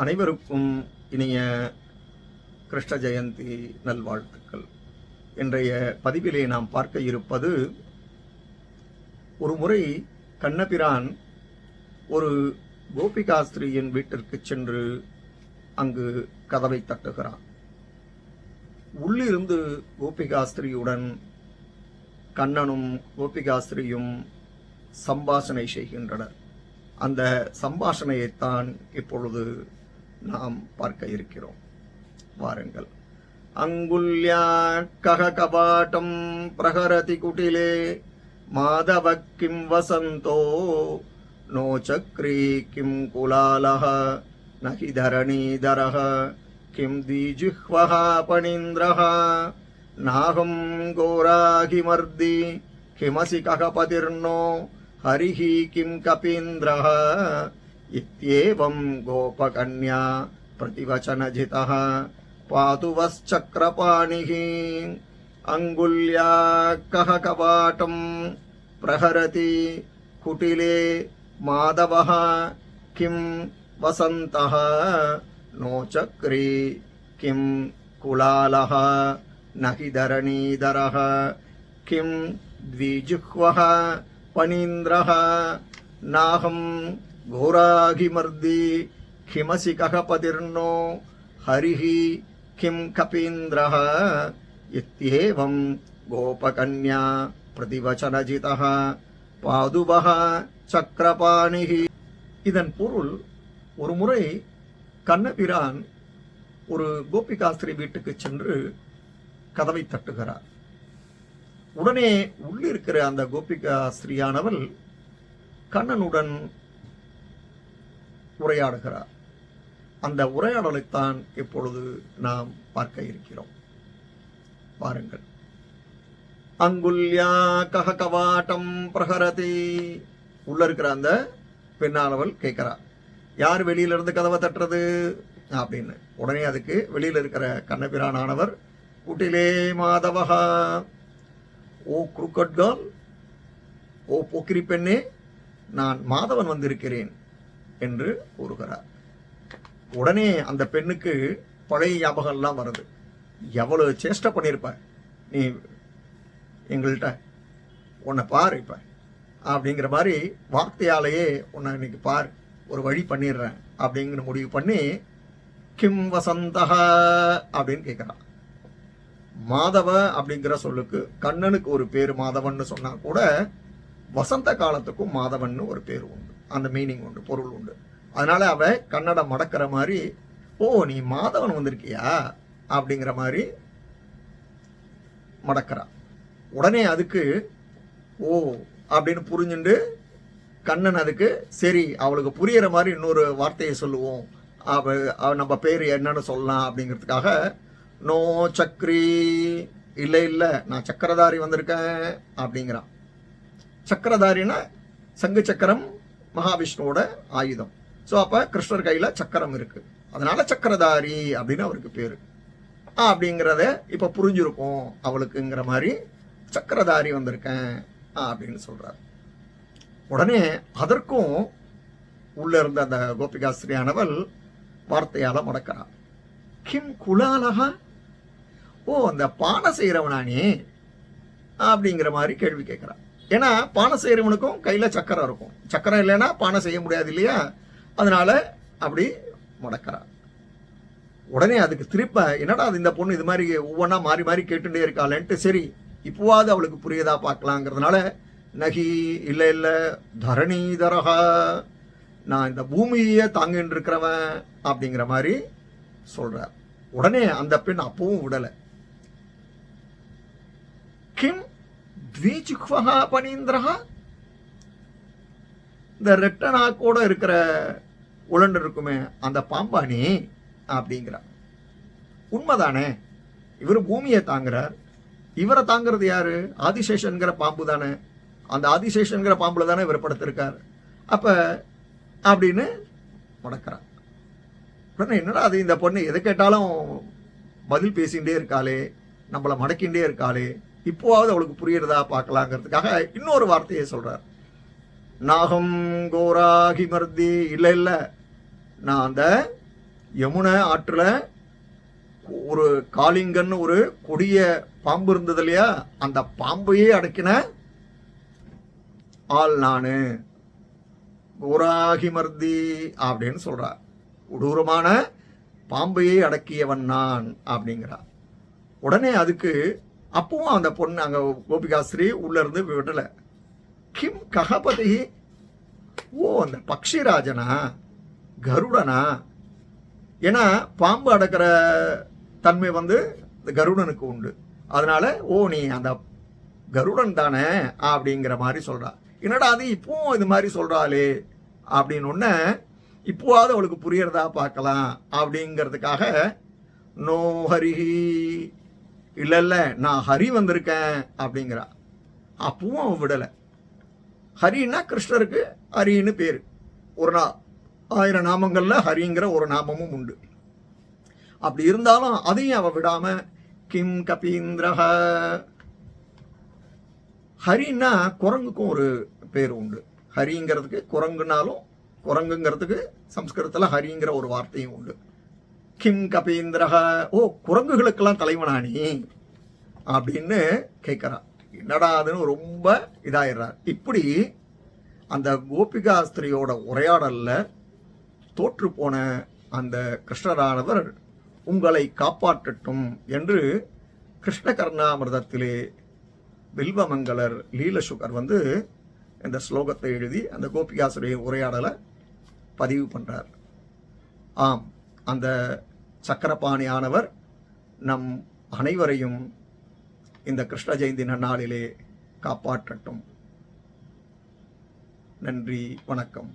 அனைவருக்கும் இனிய கிருஷ்ண ஜெயந்தி நல்வாழ்த்துக்கள். இன்றைய பதிவிலே நாம் பார்க்க இருப்பது, ஒரு முறை கண்ணபிரான் ஒரு கோபிகாஸ்திரியின் வீட்டிற்கு சென்று அங்கு கதவை தட்டுகிறான். உள்ளிருந்து கோபிகாஸ்திரியுடன் கண்ணனும் கோபிகாஸ்திரியும் சம்பாஷணை செய்கின்றனர். அந்த சம்பாஷணையைத்தான் இப்பொழுது நாம் பார்க்க இருக்கிறோம். வாருங்கள். அங்குல்யா கஹ கபாட்டம் பிரஹரதி குட்டிலே மாதவ கிம் வசந்தோ நோ சக்ரி கிம் குலாலஹ நஹி தரணீதரஹ கிம் தீஜிஹ்வஹ பணீந்திரஹ நாகம் கோராகிமர்தி கிமசி கஹபதிர்னோ ஹரிஹி கிம் கபீந்திரஹ இத்யேவம் கோபகன்யா பிரதிவச்சனஜிதஹ பாது வஸ்சக்ரபாணிஹி. அங்குல்யா கஹ கபாட்டம் பிரஹரதி குட்டிலே மாதவஹ கிம் வசந்தஹ நோ சக்ரி கிம் குலாலஹ நஹி தரணீதரஹ கிம் த்விஜுஹ்வஹ பணீந்திரஹ நாகம் கோராகிமர்தி கிமசி கஹபதிர்னோ ஹரிஹி கிம் கபீந்திரஹ இத்யேவம் கோபகன்யா பிரதிவச்சனஜிதஹ பாதுவஹ சக்ரபாணிஹி. இதன் பொருள், ஒரு முறை கண்ணபிரான் ஒரு கோபிகாஸ்திரி வீட்டுக்கு சென்று கதவை தட்டுகிறார். உடனே உள்ளிருக்கிற அந்த கோபிகாஸ்திரியானவள் கண்ணனுடன் உரையாடுகிறார். அந்த உரையாடலைத்தான் இப்பொழுது நாம் பார்க்க இருக்கிறோம். பாருங்கள். அங்குல்யா கஹ கவாட்டம் பிரஹரதி. உள்ள இருக்கிற அந்த பெண்ணானவள் கேட்கிறார், யார் வெளியில இருந்து கதவை தட்டுறது அப்படின்னு. உடனே அதுக்கு வெளியில இருக்கிற கண்ணபிரானானவர், குட்டிலே மாதவஹா, ஓ குருக்கட் கேர்ள், ஓ போக்கிரி பெண்ணே, நான் மாதவன் வந்திருக்கிறேன் என்று கூறுகிறார். உடனே அந்த பெண்ணுக்கு பழைய ஞாபகம்லாம் வருது. எவ்வளவு சேஷ்டை பண்ணியிருப்ப நீ எங்கள்கிட்ட, உன்னை பாரு இப்ப அப்படிங்கிற மாதிரி வார்த்தையாலேயே உன்னை இன்னைக்கு பார், ஒரு வழி பண்ணிடுறேன் அப்படிங்கிற முடிவு பண்ணி கிம் வசந்தஹ அப்படின்னு கேட்கிறான். மாதவ அப்படிங்கிற சொல்லுக்கு கண்ணனுக்கு ஒரு பேர் மாதவன் சொன்னா கூட வசந்த காலத்துக்கும் மாதவன் ஒரு பேர் உண்டு, அந்த மீனிங் உண்டு, பொருள் உண்டு. அதனால அவ கன்னடம் மடக்கிற மாதிரி, ஓ நீ மாதவன் வந்திருக்கியா அப்படிங்கிற மாதிரி மடக்கிறா. உடனே அதுக்கு ஓ அப்படின்னு புரிஞ்சுண்டு கண்ணன் அதுக்கு சரி அவளுக்கு புரியற மாதிரி இன்னொரு வார்த்தையை சொல்லுவோம், நம்ம பேர் என்னன்னு சொல்லலாம் அப்படிங்கிறதுக்காக, நோ சக்ரி, இல்லை இல்லை நான் சக்கரதாரி வந்திருக்கேன் அப்படிங்கிறான். சக்கரதாரின்னா சங்கு சக்கரம் மகாவிஷ்ணுவோட ஆயுதம். ஸோ அப்போ கிருஷ்ணர் கையில் சக்கரம் இருக்கு, அதனால சக்கரதாரி அப்படின்னு அவருக்கு பேரு அப்படிங்கிறத இப்போ புரிஞ்சிருக்கும் அவளுக்குங்கிற மாதிரி சக்கரதாரி வந்திருக்கேன் அப்படின்னு சொல்றார். உடனே அதற்கும் உள்ள இருந்த அந்த கோபிகாஸ்திரியானவள் வார்த்தையால முடக்கிறார். கிம் குலாலஹா, ஓ அந்த பானை செய்யறவனானே அப்படிங்கிற மாதிரி கேள்வி கேட்கிறான். ஏன்னா பானை செய்யறவனுக்கும் கையில சக்கரம் இருக்கும், சக்கரம் இல்லைன்னா பானை செய்ய முடியாது இல்லையா, அதனால அப்படி முடக்கிறான். உடனே அதுக்கு திருப்ப, என்னடா அது இந்த பொண்ணு இது மாதிரி ஒவ்வொன்றா மாறி மாறி கேட்டுட்டே இருக்காளேன்ட்டு, சரி இப்போவாது அவளுக்கு புரியுதா பார்க்கலாங்கிறதுனால, நகி இல்லை இல்லை தரணீதரஹா, நான் இந்த பூமியை தாங்கிட்டு இருக்கிறவன் அப்படிங்கிற மாதிரி சொல்றார். உடனே அந்த பெண் அப்பவும் விடலை. கிம் த்விஜுஹ்வஹ பணீந்திரஹா, இந்த ரெட்ட நாக்கோட இருக்கிற உழண்டு இருக்குமே அந்த பாம்பானி அப்படிங்கிறார். உண்மைதானே, இவர் பூமியை தாங்குறார், இவரை தாங்கிறது யாரு, ஆதிசேஷன்கிற பாம்பு தானே, அந்த ஆதிசேஷன்கிற பாம்புல தானே இவர் படுத்திருக்கார், அப்ப அப்படின்னு முடக்கிறார். உடனே என்னடா அது இந்த பொண்ணு எதை கேட்டாலும் பதில் பேசிகிட்டே இருக்காளே, நம்மளை மடக்கின்றே இருக்காளே, இப்போவாவது அவளுக்கு புரியுறதா பார்க்கலாங்கிறதுக்காக இன்னொரு வார்த்தையை சொல்றார். நாகம் கோராகி மர்தி, இல்லை இல்லை, நான் அந்த யமுனை ஆற்றுல ஒரு காளிங்கன்னு ஒரு கொடிய பாம்பு இருந்தது இல்லையா, அந்த பாம்பையே அடக்கின ஆள் நானு, கோராகி மர்தி அப்படின்னு சொல்றார். கொடூரமான பாம்பையே அடக்கியவன் நான் அப்படிங்கிறா. உடனே அதுக்கு அப்பவும் அந்த பொண்ணு அங்க கோபிகாஸ்திரி உள்ள இருந்து விடல. கிம் ககபதி, ஓ அந்த பக்ஷிராஜனா, கருடனா? ஏன்னா பாம்பு அடக்கிற தன்மை இந்த கருடனுக்கு உண்டு. அதனால ஓ நீ அந்த கருடன் தானே அப்படிங்கிற மாதிரி சொல்றா. என்னடா அது இப்பவும் இது மாதிரி சொல்றாளே அப்படின்னு ஒன்ன, இப்போவாவது அவளுக்கு புரியறதா பார்க்கலாம் அப்படிங்கிறதுக்காக நோ ஹரிஹி, இல்லை இல்லை நான் ஹரி வந்திருக்கேன் அப்படிங்கிறா. அப்பவும் அவன் விடலை. ஹரின்னா கிருஷ்ணருக்கு ஹரின்னு பேர். ஒரு 1000 நாமங்கள்ல ஹரிங்கிற ஒரு நாமமும் உண்டு. அப்படி இருந்தாலும் அதையும் அவ விடாம கிம் கபீந்திரஹ, ஹரின்னா குரங்குக்கும் ஒரு பேர் உண்டு. ஹரிங்கிறதுக்கு குரங்குனாலும் குரங்குங்கிறதுக்கு சம்ஸ்கிருதத்தில் ஹரிங்கிற ஒரு வார்த்தையும் உண்டு. கிம் கபீந்திரஹ, ஓ குரங்குகளுக்கெல்லாம் தலைவனானி அப்படின்னு கேட்கிறான். என்னடா அதுன்னு ரொம்ப இதாயிடுறார். இப்படி அந்த கோபிகாஸ்திரியோட உரையாடல்ல தோற்று போன அந்த கிருஷ்ணரானவர் உங்களை காப்பாற்றட்டும் என்று கிருஷ்ண கர்ணாமிர்தத்திலே வில்வமங்கலர் லீலசுகர் இந்த ஸ்லோகத்தை எழுதி அந்த கோபிகாசுடைய உரையாடலை பதிவு பண்றார். ஆம், அந்த சக்கரபாணியானவர் நம் அனைவரையும் இந்த கிருஷ்ண ஜெயந்தி நன்னாளிலே காப்பாற்றட்டும். நன்றி, வணக்கம்.